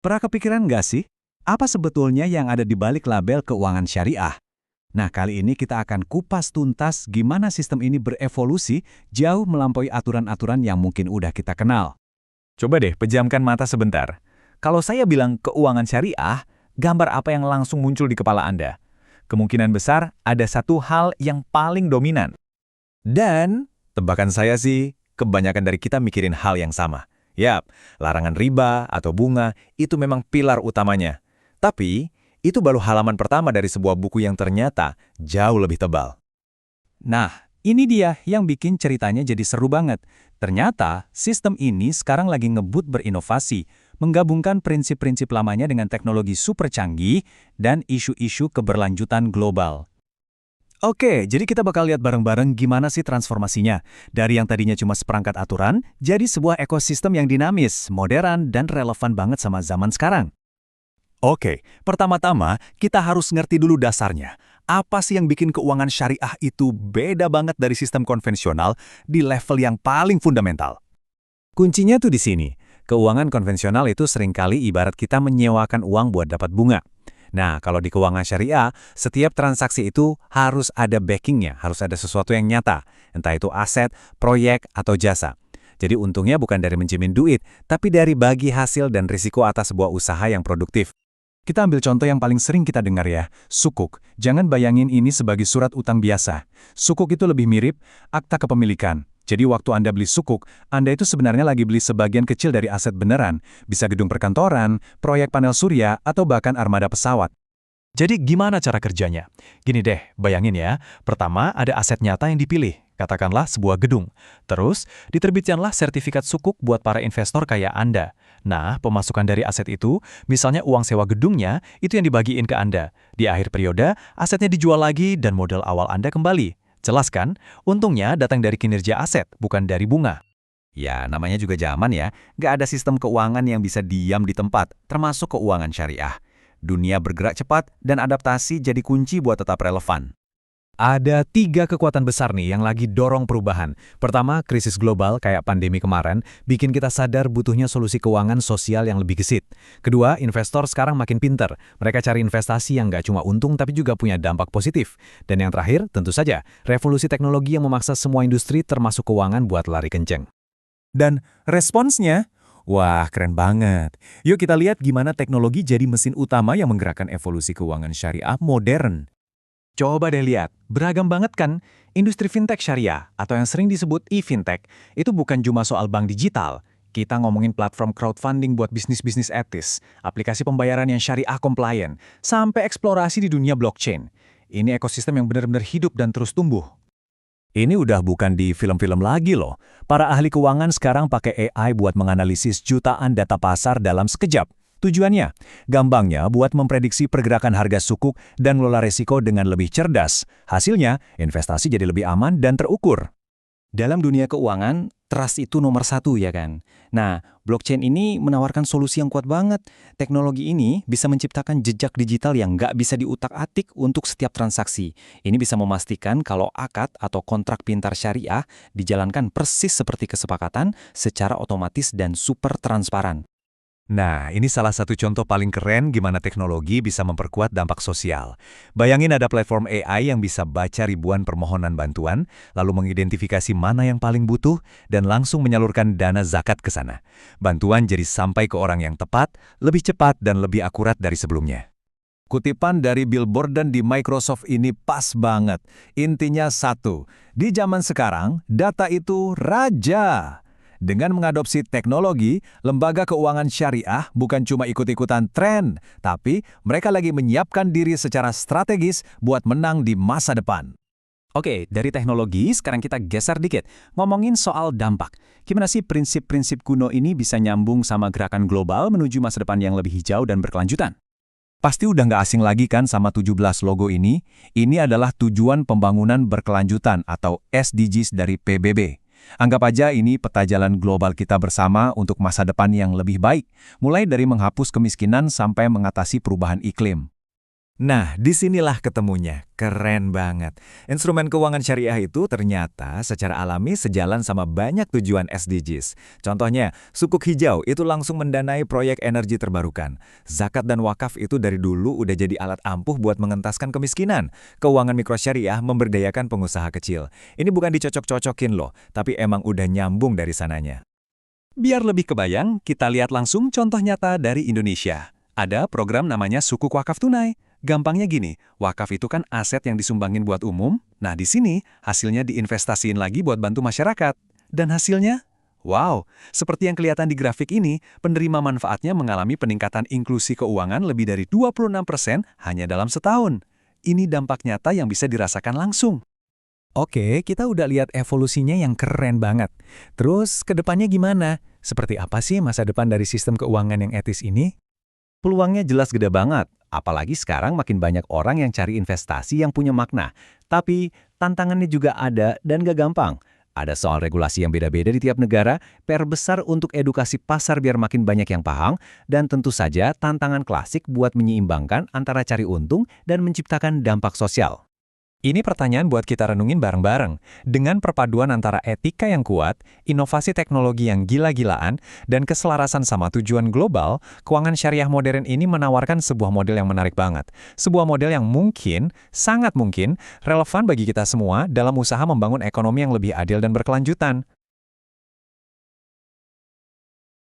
Pernah kepikiran nggak sih, apa sebetulnya yang ada di balik label keuangan syariah? Nah, kali ini kita akan kupas tuntas gimana sistem ini berevolusi jauh melampaui aturan-aturan yang mungkin udah kita kenal. Coba deh pejamkan mata sebentar. Kalau saya bilang keuangan syariah, gambar apa yang langsung muncul di kepala Anda? Kemungkinan besar ada satu hal yang paling dominan. Dan, tebakan saya sih, kebanyakan dari kita mikirin hal yang sama. Yap, larangan riba atau bunga itu memang pilar utamanya. Tapi, itu baru halaman pertama dari sebuah buku yang ternyata jauh lebih tebal. Nah, ini dia yang bikin ceritanya jadi seru banget. Ternyata, sistem ini sekarang lagi ngebut berinovasi, menggabungkan prinsip-prinsip lamanya dengan teknologi super canggih dan isu-isu keberlanjutan global. Oke, jadi kita bakal lihat bareng-bareng gimana sih transformasinya. Dari yang tadinya cuma seperangkat aturan, jadi sebuah ekosistem yang dinamis, modern, dan relevan banget sama zaman sekarang. Oke, pertama-tama kita harus ngerti dulu dasarnya. Apa sih yang bikin keuangan syariah itu beda banget dari sistem konvensional di level yang paling fundamental? Kuncinya tuh di sini. Keuangan konvensional itu seringkali ibarat kita menyewakan uang buat dapat bunga. Nah, kalau di keuangan syariah, setiap transaksi itu harus ada backingnya, harus ada sesuatu yang nyata. Entah itu aset, proyek, atau jasa. Jadi untungnya bukan dari menjamin duit, tapi dari bagi hasil dan risiko atas sebuah usaha yang produktif. Kita ambil contoh yang paling sering kita dengar ya, sukuk. Jangan bayangin ini sebagai surat utang biasa. Sukuk itu lebih mirip akta kepemilikan. Jadi waktu Anda beli sukuk, Anda itu sebenarnya lagi beli sebagian kecil dari aset beneran. Bisa gedung perkantoran, proyek panel surya, atau bahkan armada pesawat. Jadi gimana cara kerjanya? Gini deh, bayangin ya. Pertama, ada aset nyata yang dipilih. Katakanlah sebuah gedung. Terus, diterbitkanlah sertifikat sukuk buat para investor kayak Anda. Nah, pemasukan dari aset itu, misalnya uang sewa gedungnya, itu yang dibagiin ke Anda. Di akhir periode, asetnya dijual lagi dan modal awal Anda kembali. Jelas kan? Untungnya datang dari kinerja aset, bukan dari bunga. Ya, namanya juga zaman ya. Nggak ada sistem keuangan yang bisa diam di tempat, termasuk keuangan syariah. Dunia bergerak cepat dan adaptasi jadi kunci buat tetap relevan. Ada 3 kekuatan besar nih yang lagi dorong perubahan. Pertama, krisis global kayak pandemi kemarin bikin kita sadar butuhnya solusi keuangan sosial yang lebih gesit. Kedua, investor sekarang makin pinter. Mereka cari investasi yang nggak cuma untung tapi juga punya dampak positif. Dan yang terakhir, tentu saja, revolusi teknologi yang memaksa semua industri termasuk keuangan buat lari kenceng. Dan responsnya, wah keren banget. Yuk kita lihat gimana teknologi jadi mesin utama yang menggerakkan evolusi keuangan syariah modern. Coba deh lihat, beragam banget kan? Industri fintech syariah, atau yang sering disebut e-fintech, itu bukan cuma soal bank digital. Kita ngomongin platform crowdfunding buat bisnis-bisnis etis, aplikasi pembayaran yang syariah compliant, sampai eksplorasi di dunia blockchain. Ini ekosistem yang benar-benar hidup dan terus tumbuh. Ini udah bukan di film-film lagi loh. Para ahli keuangan sekarang pakai AI buat menganalisis jutaan data pasar dalam sekejap. Tujuannya, gampangnya buat memprediksi pergerakan harga sukuk dan mengelola risiko dengan lebih cerdas. Hasilnya, investasi jadi lebih aman dan terukur. Dalam dunia keuangan, trust itu nomor 1 ya kan? Nah, blockchain ini menawarkan solusi yang kuat banget. Teknologi ini bisa menciptakan jejak digital yang nggak bisa diutak-atik untuk setiap transaksi. Ini bisa memastikan kalau akad atau kontrak pintar syariah dijalankan persis seperti kesepakatan secara otomatis dan super transparan. Nah, ini salah satu contoh paling keren gimana teknologi bisa memperkuat dampak sosial. Bayangin ada platform AI yang bisa baca ribuan permohonan bantuan, lalu mengidentifikasi mana yang paling butuh, dan langsung menyalurkan dana zakat ke sana. Bantuan jadi sampai ke orang yang tepat, lebih cepat, dan lebih akurat dari sebelumnya. Kutipan dari Bill Borden di Microsoft ini pas banget. Intinya satu, di zaman sekarang, data itu raja. Dengan mengadopsi teknologi, lembaga keuangan syariah bukan cuma ikut-ikutan tren, tapi mereka lagi menyiapkan diri secara strategis buat menang di masa depan. Oke, dari teknologi sekarang kita geser dikit, ngomongin soal dampak. Gimana sih prinsip-prinsip kuno ini bisa nyambung sama gerakan global menuju masa depan yang lebih hijau dan berkelanjutan? Pasti udah nggak asing lagi kan sama 17 logo ini? Ini adalah tujuan pembangunan berkelanjutan atau SDGs dari PBB. Anggap aja ini peta jalan global kita bersama untuk masa depan yang lebih baik, mulai dari menghapus kemiskinan sampai mengatasi perubahan iklim. Nah, disinilah ketemunya. Keren banget. Instrumen keuangan syariah itu ternyata secara alami sejalan sama banyak tujuan SDGs. Contohnya, sukuk hijau itu langsung mendanai proyek energi terbarukan. Zakat dan wakaf itu dari dulu udah jadi alat ampuh buat mengentaskan kemiskinan. Keuangan mikrosyariah memberdayakan pengusaha kecil. Ini bukan dicocok-cocokin loh, tapi emang udah nyambung dari sananya. Biar lebih kebayang, kita lihat langsung contoh nyata dari Indonesia. Ada program namanya Sukuk Wakaf Tunai. Gampangnya gini, wakaf itu kan aset yang disumbangin buat umum. Nah, di sini hasilnya diinvestasiin lagi buat bantu masyarakat. Dan hasilnya? Wow, seperti yang kelihatan di grafik ini, penerima manfaatnya mengalami peningkatan inklusi keuangan lebih dari 26% hanya dalam setahun. Ini dampak nyata yang bisa dirasakan langsung. Oke, kita udah lihat evolusinya yang keren banget. Terus, ke depannya gimana? Seperti apa sih masa depan dari sistem keuangan yang etis ini? Peluangnya jelas gede banget, apalagi sekarang makin banyak orang yang cari investasi yang punya makna. Tapi, tantangannya juga ada dan gak gampang. Ada soal regulasi yang beda-beda di tiap negara, PR besar untuk edukasi pasar biar makin banyak yang paham, dan tentu saja tantangan klasik buat menyeimbangkan antara cari untung dan menciptakan dampak sosial. Ini pertanyaan buat kita renungin bareng-bareng. Dengan perpaduan antara etika yang kuat, inovasi teknologi yang gila-gilaan, dan keselarasan sama tujuan global, keuangan syariah modern ini menawarkan sebuah model yang menarik banget. Sebuah model yang mungkin, sangat mungkin, relevan bagi kita semua dalam usaha membangun ekonomi yang lebih adil dan berkelanjutan.